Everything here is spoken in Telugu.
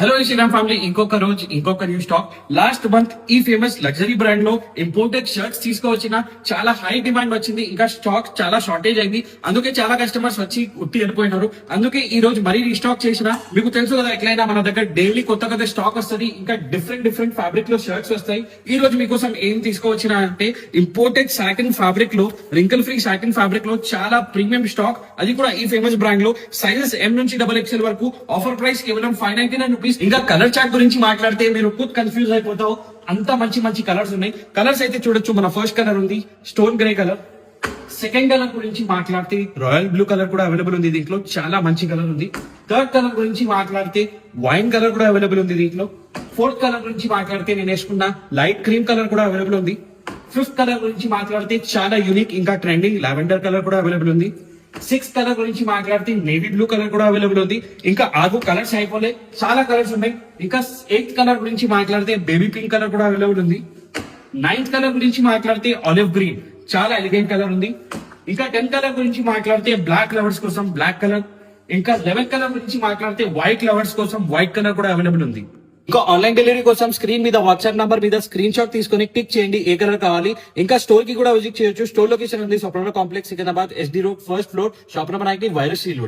హలో శ్రీరామ్ ఫ్యామిలీ, ఇంకొక రోజు ఇంకొక న్యూ స్టాక్. లాస్ట్ మంత్ ఈ ఫేమస్ లగ్జరీ బ్రాండ్ లో ఇంపోర్టెడ్ షర్ట్స్ తీసుకువచ్చిన చాలా హై డిమాండ్ వచ్చింది. ఇంకా స్టాక్ చాలా షార్టేజ్ అయింది. అందుకే చాలా కస్టమర్స్ వచ్చి ఉట్టి వెళ్ళిపోయినారు. అందుకే ఈ రోజు మరీ రీస్టాక్ చేసిన. మీకు తెలుసు కదా, ఎట్లయినా మన దగ్గర డైలీ కొత్త కొత్త స్టాక్ వస్తుంది. ఇంకా డిఫరెంట్ ఫ్యాబ్రిక్ లో షర్ట్స్ వస్తాయి. ఈ రోజు మీకోసం ఏం తీసుకువచ్చిన అంటే ఇంపోర్టెడ్ సాటిన్ ఫ్యాబ్రిక్ లో, రింకల్ ఫ్రీ సాటిన్ ఫ్యాబ్రిక్ లో చాలా ప్రీమియం స్టాక్, అది కూడా ఈ ఫేమస్ బ్రాండ్ లో. సైజెస్ M నుంచి XXL వరకు. ఆఫర్ ప్రైస్ కేవలం 599 రూపీస్. ఇంకా కలర్ చార్ట్ గురించి మాట్లాడితే మీరు ఖుద్ కన్ఫ్యూజ్ అయిపోతావు. అంత మంచి కలర్స్ ఉన్నాయి. కలర్స్ అయితే చూడొచ్చు. మన ఫస్ట్ కలర్ ఉంది stone grey colour. Second colour గురించి మాట్లాడితే రాయల్ బ్లూ కలర్ కూడా అవైలబుల్ ఉంది దీంట్లో, చాలా మంచి కలర్ ఉంది. థర్డ్ కలర్ గురించి మాట్లాడితే వైన్ కలర్ కూడా అవైలబుల్ ఉంది దీంట్లో. ఫోర్త్ కలర్ గురించి మాట్లాడితే నేను వేసుకున్న లైట్ క్రీమ్ కలర్ కూడా అవైలబుల్ ఉంది. ఫిఫ్త్ కలర్ గురించి మాట్లాడితే చాలా యూనిక్ ఇంకా ట్రెండింగ్ లావెండర్ కలర్ కూడా అవైలబుల్ ఉంది. సిక్స్త్ కలర్ గురించి మాట్లాడితే నేవీ బ్లూ కలర్ కూడా అవైలబుల్ ఉంది. ఇంకా 6 కలర్స్ అయిపోలే, చాలా కలర్స్ ఉన్నాయి. ఇంకా 8th కలర్ గురించి మాట్లాడితే బేబీ పింక్ కలర్ కూడా అవైలబుల్ ఉంది. 9th కలర్ గురించి మాట్లాడితే ఆలివ్ గ్రీన్, చాలా ఎలిగెంట్ కలర్ ఉంది. ఇంకా 10th కలర్ గురించి మాట్లాడితే బ్లాక్ లవర్స్ కోసం బ్లాక్ కలర్. ఇంకా 11th కలర్ గురించి మాట్లాడితే వైట్ లవర్స్ కోసం వైట్ కలర్ కూడా అవైలబుల్ ఉంది. ఇంకా ఆన్లైన్ డెలివరీ కోసం స్క్రీన్ మీద వాట్సాప్ నంబర్ మీద స్క్రీన్ షాట్ తీసుకొని టిక్ చేయండి ఏ కలర్ కావాలి. ఇంకా స్టోర్ కి కూడా విజిట్ చేయొచ్చు. స్టోర్ లొకేషన్ ఉంది Swapna complex Secunderabad, SD road, 1st floor, shop number 19, వైరస్ సీల్.